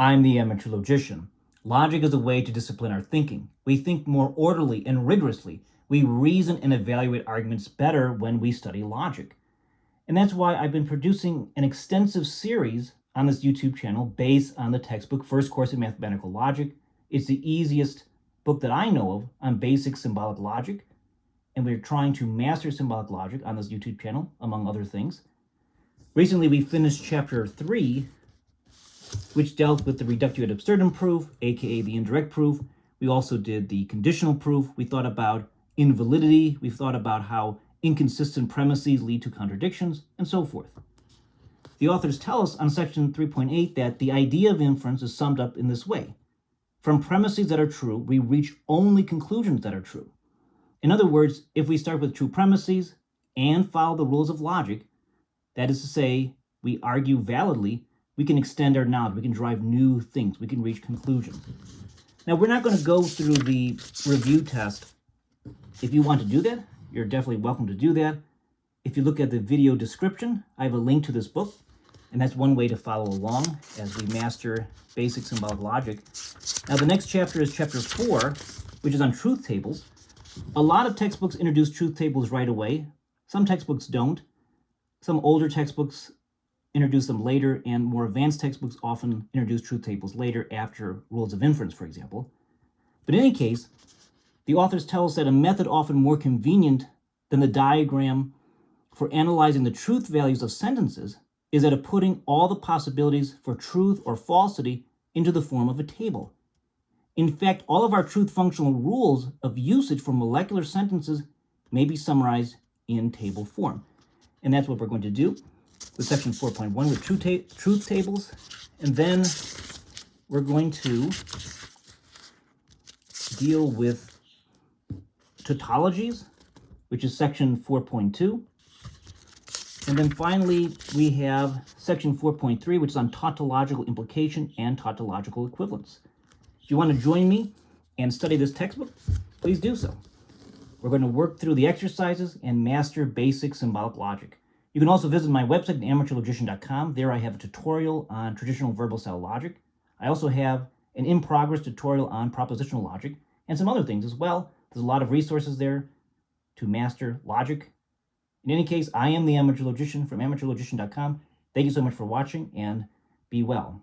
I'm the amateur logician. Logic is a way to discipline our thinking. We think more orderly and rigorously. We reason and evaluate arguments better when we study logic. And that's why I've been producing an extensive series on this YouTube channel based on the textbook First Course in Mathematical Logic. It's the easiest book that I know of on basic symbolic logic, and we're trying to master symbolic logic on this YouTube channel, among other things. Recently, we finished chapter 3, which dealt with the reductio ad absurdum proof, aka the indirect proof. We also did the conditional proof. We thought about invalidity. We thought about how inconsistent premises lead to contradictions, and so forth. The authors tell us on section 3.8 that the idea of inference is summed up in this way. From premises that are true, we reach only conclusions that are true. In other words, if we start with true premises and follow the rules of logic, that is to say, we argue validly, we can extend our knowledge, we can drive new things, we can reach conclusions. Now, we're not going to go through the review test. If you want to do that, you're definitely welcome to do that. If you look at the video description, I have a link to this book, and that's one way to follow along as we master basic symbolic logic. Now, the next chapter is chapter 4, which is on truth tables. A lot of textbooks introduce truth tables right away. Some textbooks don't. Some older textbooks introduce them later, and more advanced textbooks often introduce truth tables later after rules of inference, for example. But in any case, the authors tell us that a method often more convenient than the diagram for analyzing the truth values of sentences is that of putting all the possibilities for truth or falsity into the form of a table. In fact, all of our truth functional rules of usage for molecular sentences may be summarized in table form. And that's what we're going to do with section 4.1 with truth tables. And then we're going to deal with tautologies, which is section 4.2. And then finally, we have section 4.3, which is on tautological implication and tautological equivalence. If you want to join me and study this textbook, please do so. We're going to work through the exercises and master basic symbolic logic. You can also visit my website, amateurlogician.com. There I have a tutorial on traditional verbal style logic. I also have an in-progress tutorial on propositional logic and some other things as well. There's a lot of resources there to master logic. In any case, I am the amateur logician from amateurlogician.com. Thank you so much for watching, and be well.